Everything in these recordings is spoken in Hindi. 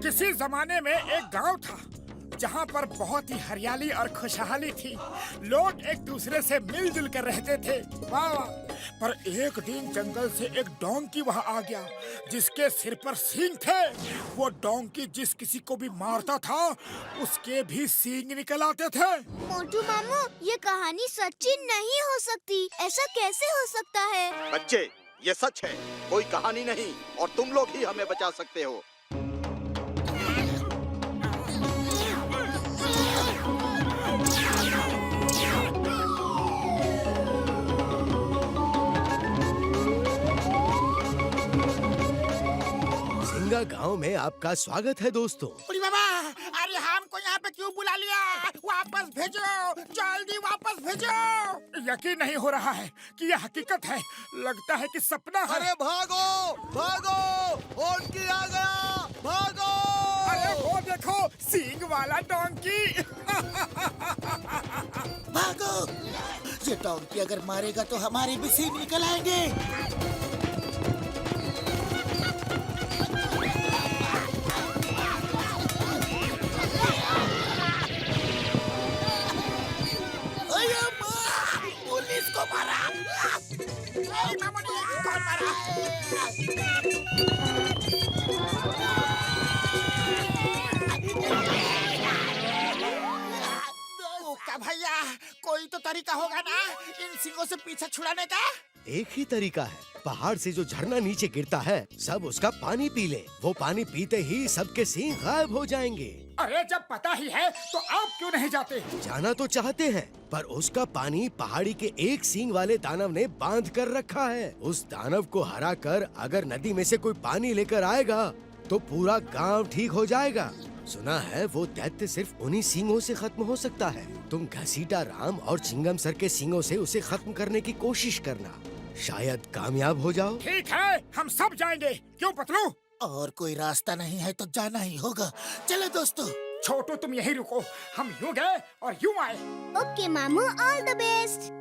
किसी जमाने में एक गांव था जहां पर बहुत ही हरियाली और खुशहाली थी। लोग एक दूसरे से मिलजुल कर रहते थे। वाह वाह। पर एक दिन जंगल से एक डोंकी वहां आ गया जिसके सिर पर सींग थे। वो डोंकी जिस किसी को भी मारता था उसके भी सींग निकल आते थे। मोटू मामू, ये कहानी सच्ची नहीं हो सकती। ऐसा कैसे हो सकता है? बच्चे, ये सच है, कोई कहानी नहीं, और तुम लोग ही हमें बचा सकते हो। सिंगा गांव में आपका स्वागत है दोस्तों। अरे बाबा, अरे हमको यहाँ पे क्यों बुला लिया? वापस भेजो, जल्दी वापस भेजो। यकीन नहीं हो रहा है कि यह हकीकत है। लगता है कि सपना है। अरे भागो भागो, डोंकी आ गया, भागो। अरे वो देखो, सींग वाला डोंकी। भागो, ये डोंकी अगर मारेगा तो हमारे भी सींग निकल आएंगे। पुलिस को मारा। कौन मारा? क्या भैया, कोई तो तरीका होगा ना इन सिंगों से पीछे छुड़ाने का? एक ही तरीका है, पहाड़ से जो झरना नीचे गिरता है सब उसका पानी पी ले। वो पानी पीते ही सबके सींग गायब हो जाएंगे। अरे जब पता ही है तो आप क्यों नहीं जाते? जाना तो चाहते हैं, पर उसका पानी पहाड़ी के एक सींग वाले दानव ने बांध कर रखा है। उस दानव को हरा कर अगर नदी में से कोई पानी लेकर आएगा तो पूरा गांव ठीक हो जाएगा। सुना है वो दैत्य सिर्फ उन्हीं सींगों से खत्म हो सकता है। तुम घसीटा राम और चिंगम सर के सींगों से उसे खत्म करने की कोशिश करना, शायद कामयाब हो जाओ। ठीक है, हम सब जाएंगे। क्यों पतलू? और कोई रास्ता नहीं है तो जाना ही होगा। चलो दोस्तों। छोटू तुम यहीं रुको, हम यूं गए और यूं आए। ओके मामू, ऑल द बेस्ट।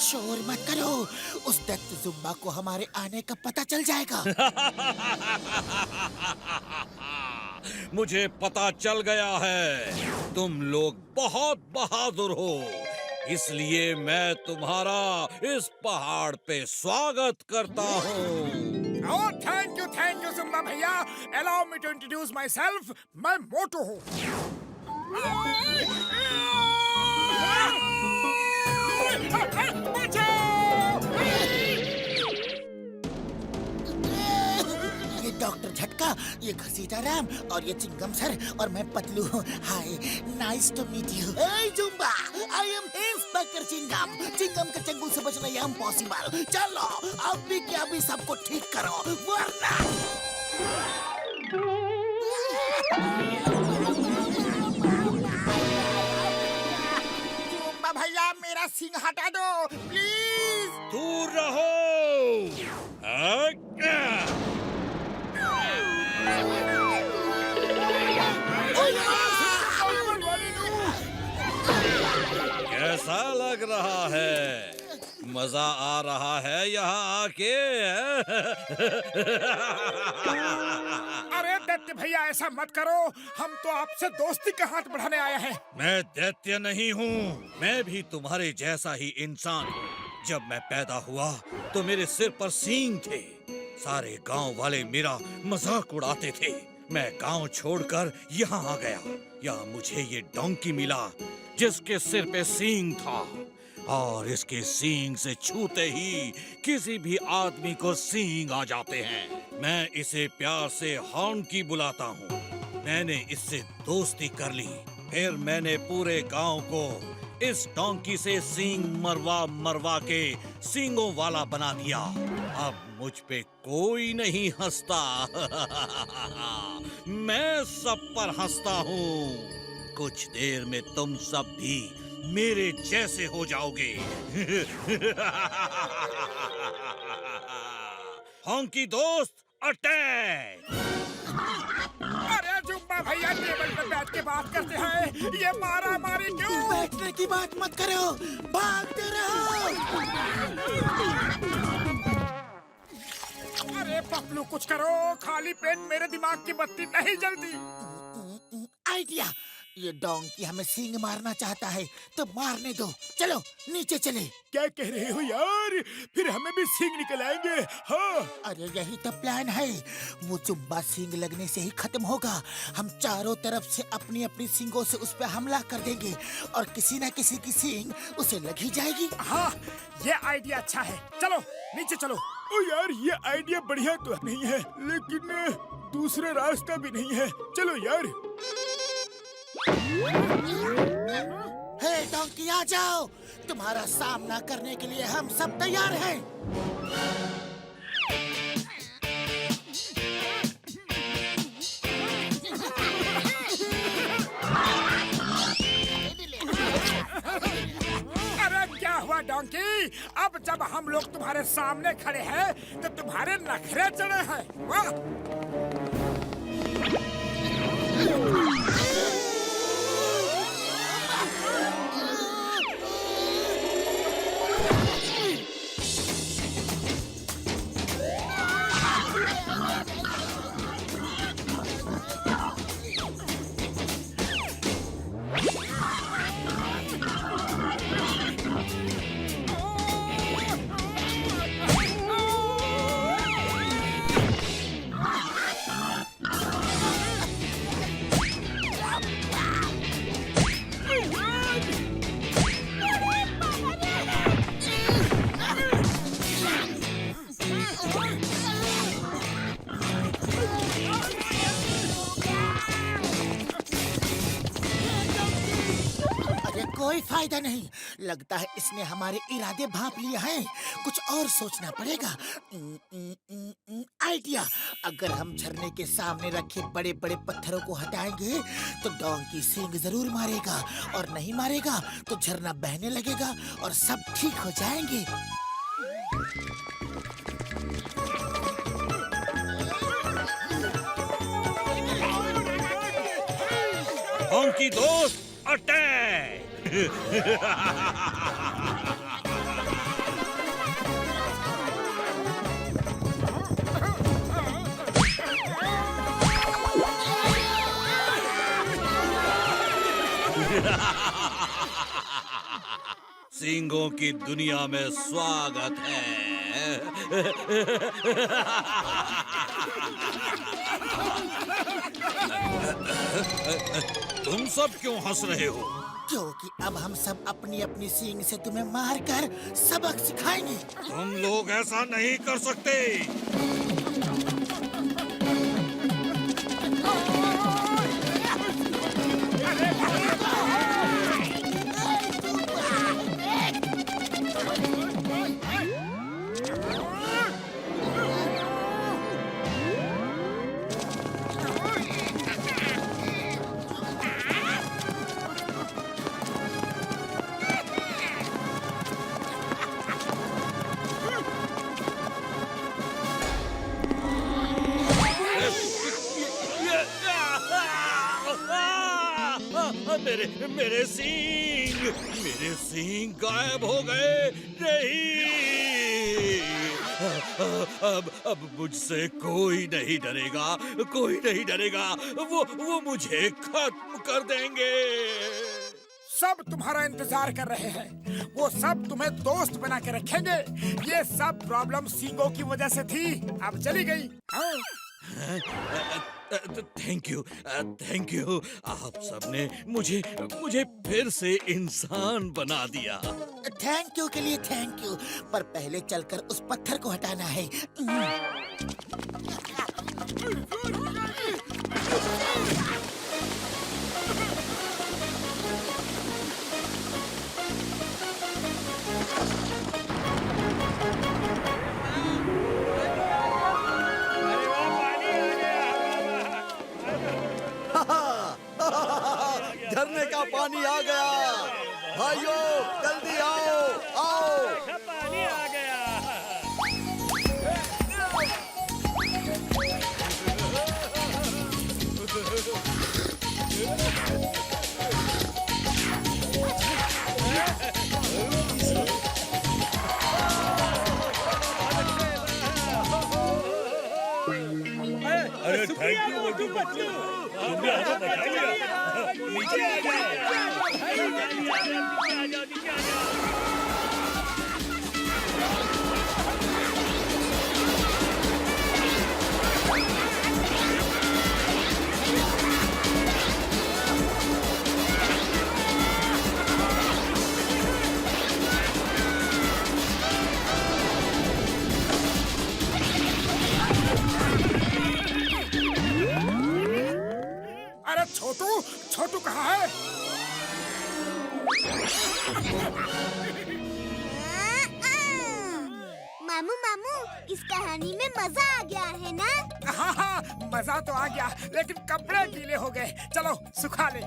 शोर मत करो, उस दैत्य जुम्बा को हमारे आने का पता चल जाएगा। मुझे पता चल गया है, तुम लोग बहुत बहादुर हो, इसलिए मैं तुम्हारा इस पहाड़ पे स्वागत करता हूँ। ओह थैंक यू जुम्बा भैया। Allow me to introduce myself. मैं मोटू हूँ। ये डॉक्टर झटका, ये घसीटा राम और ये चिंगम सर और मैं पतलू हूँ। Hi, nice to meet you. Hey Jumba, I am inspector Chingam. Chingam के चंगुल से बचना ये इम्पॉसिबल। चलो अभी के अभी सबको ठीक करो, वरना जुम्बा भैया, मेरा सिंग हटा दो प्लीज। दूर रहो। कैसा लग रहा है? मजा आ रहा है यहाँ आके? अरे दैत्य भैया, ऐसा मत करो। हम तो आपसे दोस्ती का हाथ बढ़ाने आए हैं। मैं दैत्य नहीं हूँ, मैं भी तुम्हारे जैसा ही इंसान हूँ। जब मैं पैदा हुआ तो मेरे सिर पर सींग थे। सारे गांव वाले मेरा मजाक उड़ाते थे। मैं गांव छोड़कर यहाँ आ गया। यहाँ मुझे ये डोंकी मिला जिसके सिर पे सींग था, और इसके सींग से छूते ही किसी भी आदमी को सींग आ जाते हैं। मैं इसे प्यार से हॉन्की बुलाता हूँ। मैंने इससे दोस्ती कर ली, फिर मैंने पूरे गांव को इस डोंकी से सींग मरवा मरवा के सींगों वाला बना दिया। अब मुझ पे कोई नहीं हंसता। मैं सब पर हंसता हूँ। कुछ देर में तुम सब भी मेरे जैसे हो जाओगे। हॉन्की दोस्त अटैक! अरे जुम्बा भैया टेबल पर बैठ के बात करते हैं, ये मारा मारी क्यों? बैठने की बात मत करो, भागते रहो। अरे पपलू कुछ करो, खाली पेट मेरे दिमाग की बत्ती नहीं जलती। आइडिया, ये डोंकी हमें सींग मारना चाहता है तो मारने दो। चलो नीचे चले। क्या कह रहे हो यार? फिर हमें भी सींग निकल आएंगे। हाँ अरे यही तो प्लान है। वो जुम्बा सींग लगने से ही खत्म होगा। हम चारों तरफ से अपनी अपनी सींगों से उस पर हमला कर देंगे और किसी न किसी की सींग उसे लग ही जाएगी। हाँ, ये आइडिया अच्छा है। चलो नीचे चलो। ओ यार, ये आइडिया बढ़िया तो नहीं है, लेकिन दूसरा रास्ता भी नहीं है। चलो यार। हे डोंकी, आ जाओ। तुम्हारा सामना करने के लिए हम सब तैयार हैं। अरे क्या हुआ डोंकी? अब जब हम लोग तुम्हारे सामने खड़े हैं तो तुम्हारे नखरे चढ़े हैं। वाह! कोई फायदा नहीं। लगता है इसने हमारे इरादे भांप लिए हैं। कुछ और सोचना पड़ेगा। आइडिया, अगर हम झरने के सामने रखे बड़े बड़े पत्थरों को हटाएंगे तो डोंकी सींग जरूर मारेगा, और नहीं मारेगा तो झरना बहने लगेगा और सब ठीक हो जाएंगे। हॉन्की दोस्त अटैक! सींगों की दुनिया में स्वागत है। तुम सब क्यों हंस रहे हो? क्योंकि अब हम सब अपनी अपनी सींग से तुम्हें मारकर सबक सिखाएंगे। तुम लोग ऐसा नहीं कर सकते। मेरे सींग गायब हो गए। नहीं, अब मुझसे कोई नहीं डरेगा, कोई नहीं डरेगा। वो मुझे खत्म कर देंगे। सब तुम्हारा इंतजार कर रहे हैं। वो सब तुम्हें दोस्त बना के रखेंगे। ये सब प्रॉब्लम सींगों की वजह से थी, अब चली गई। Thank you. आप सबने मुझे फिर से इंसान बना दिया। थैंक यू के लिए थैंक यू, पर पहले चलकर उस पत्थर को हटाना है। पानी आ गया। भाइयों जल्दी आओ, आओ। पानी आ गया। अरे थैंक यू मोटू पतलू, तुमने हमें बचा लिया। नीचे आ जाओ, नीचे आ जाओ। अरे छोटू, छोटू कहाँ है? मामू मामू, इस कहानी में मजा आ गया है ना? हाँ हाँ, मजा तो आ गया, लेकिन कपड़े गीले हो गए। चलो सुखा ले।